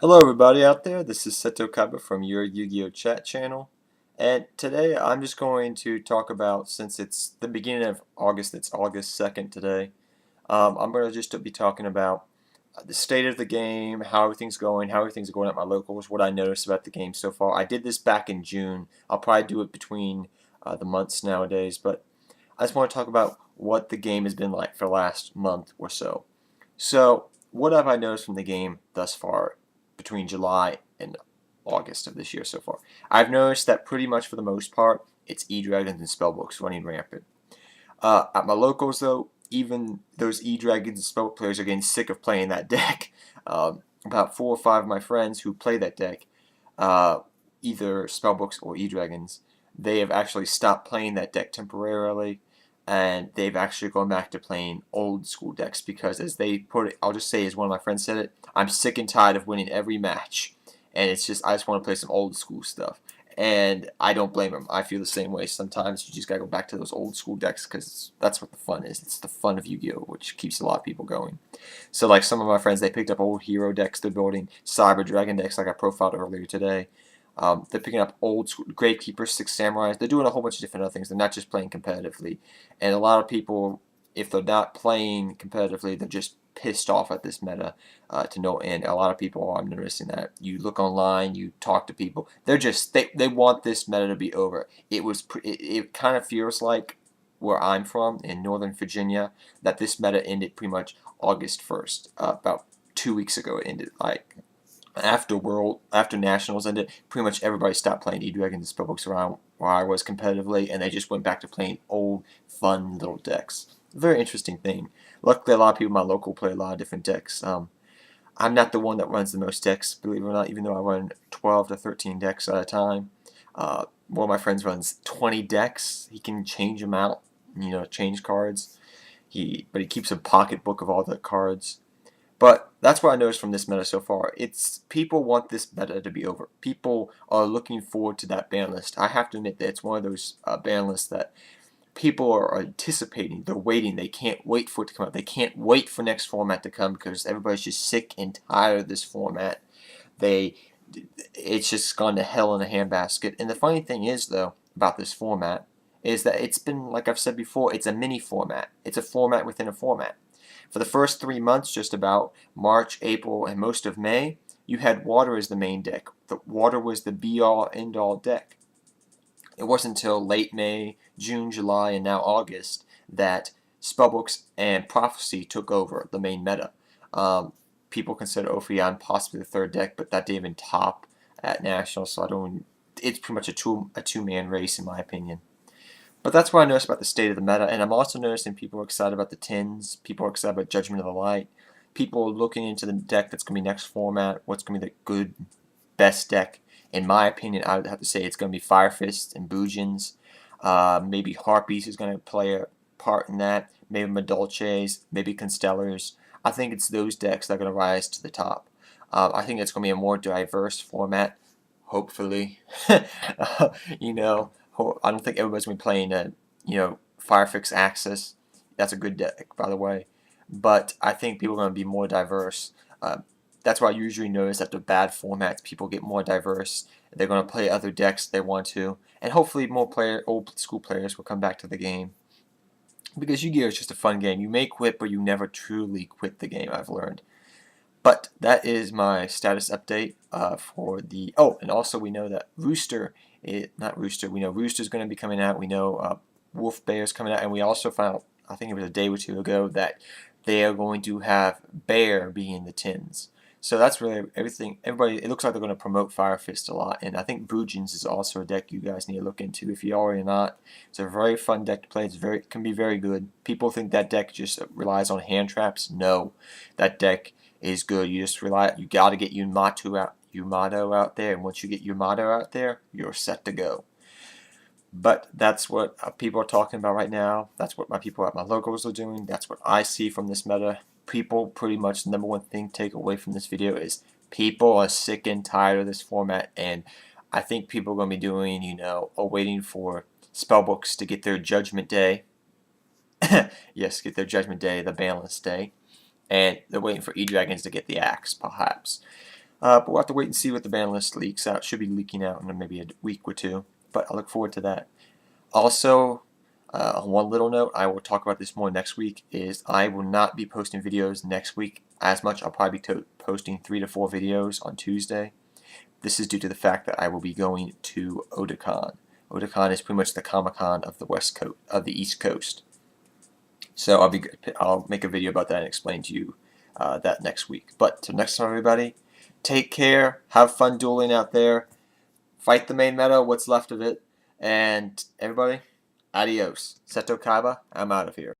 Hello everybody out there, this is Seto Kaba from your Yu-Gi-Oh chat channel, and today I'm just going to talk about, since it's the beginning of August, it's August 2nd today, I'm going to just be talking about the state of the game, how everything's going at my locals, what I noticed about the game so far. I did this back in June, I'll probably do it between the months nowadays, but I just want to talk about what the game has been like for the last month or so. So, what have I noticed from the game thus far between July and August of this year so far? I've noticed that pretty much for the most part, it's E-Dragons and Spellbooks running rampant. At my locals, though, even those E-Dragons and Spellbook players are getting sick of playing that deck. About 4 or 5 of my friends who play that deck, uh, either Spellbooks or E-Dragons, they have actually stopped playing that deck temporarily, and they've actually gone back to playing old school decks because, as they put it, I'll just say, as one of my friends said it, I'm sick and tired of winning every match, and I just want to play some old school stuff. And I don't blame them. I feel the same way. Sometimes you just gotta go back to those old school decks because that's what the fun is. It's the fun of Yu-Gi-Oh, which keeps a lot of people going. So, like, some of my friends, they picked up old hero decks. They're building Cyber Dragon decks, like I profiled earlier today. They're picking up old Gravekeepers, Six Samurais. They're doing a whole bunch of different other things. They're not just playing competitively. And a lot of people, if they're not playing competitively, they're just pissed off at this meta to no end. A lot of people, I'm noticing that. You look online, you talk to people, they want this meta to be over. It kind of feels like where I'm from in Northern Virginia that this meta ended pretty much August 1st. About 2 weeks ago, it ended. Like, after Nationals ended, pretty much everybody stopped playing E-Dragons and Spellbooks around where I was competitively, and they just went back to playing old, fun little decks. Very interesting thing. Luckily, a lot of people in my local play a lot of different decks. I'm not the one that runs the most decks, believe it or not, even though I run 12 to 13 decks at a time. One of my friends runs 20 decks. He can change them out, change cards. But he keeps a pocketbook of all the cards. But that's what I noticed from this meta so far. It's people want this meta to be over. People are looking forward to that ban list. I have to admit that it's one of those ban lists that people are anticipating. They're waiting. They can't wait for it to come out. They can't wait for next format to come because everybody's just sick and tired of this format. They, it's just gone to hell in a handbasket. And the funny thing is, though, about this format is that it's been, like I've said before, it's a mini format. It's a format within a format. For the first 3 months, just about March, April, and most of May, you had water as the main deck. The water was the be-all, end-all deck. It wasn't until late May, June, July, and now August that Spellbooks and Prophecy took over the main meta. People consider Ophion possibly the third deck, but that didn't even top at Nationals, so I don't. It's pretty much a two-man race in my opinion. But that's what I noticed about the state of the meta, and I'm also noticing people are excited about the tins, people are excited about Judgment of the Light, people are looking into the deck that's going to be next format, what's going to be the good, best deck. In my opinion, I would have to say it's going to be Fire Fist and Bujins. Maybe Harpies is going to play a part in that, maybe Madolches, maybe Constellars. I think it's those decks that are going to rise to the top. I think it's going to be a more diverse format, hopefully. you know, I don't think everybody's going to be playing Firefix Axis. That's a good deck, by the way. But I think people are going to be more diverse. That's why I usually notice that the bad formats, people get more diverse. They're going to play other decks they want to. And hopefully more old school players will come back to the game. Because Yu-Gi-Oh! Is just a fun game. You may quit, but you never truly quit the game, I've learned. But that is my status update for the. Oh, and also we know that not Rooster. We know Rooster's going to be coming out. We know Wolf Bear's coming out, and we also found out, I think it was a day or two ago, that they are going to have Bear be in the tins. So that's really everything. Everybody, it looks like they're going to promote Fire Fist a lot, and I think Bujins is also a deck you guys need to look into if you already not. It's a very fun deck to play. It can be very good. People think that deck just relies on hand traps. No, that deck is good. You just you got to get Yamato out there, and once you get Yamato out there, you're set to go. But that's what people are talking about right now. That's what my people at my locals are doing. That's what I see from this meta. People, pretty much the number one thing take away from this video is people are sick and tired of this format, and I think people are going to be doing, are waiting for Spellbooks to get their Judgment Day. Yes, get their Judgment Day, the banless day. And they're waiting for E-Dragons to get the axe, perhaps. But we'll have to wait and see what the ban list leaks out. It should be leaking out in maybe a week or two, but I look forward to that. Also, one little note, I will talk about this more next week, is I will not be posting videos next week as much. I'll probably be posting 3 to 4 videos on Tuesday. This is due to the fact that I will be going to Otakon. Otakon is pretty much the Comic-Con of the West Coast, of the East Coast. So I'll make a video about that and explain to you that next week. But till next time, everybody, take care, have fun dueling out there, fight the main meta, what's left of it, and everybody, adios. Seto Kaiba, I'm out of here.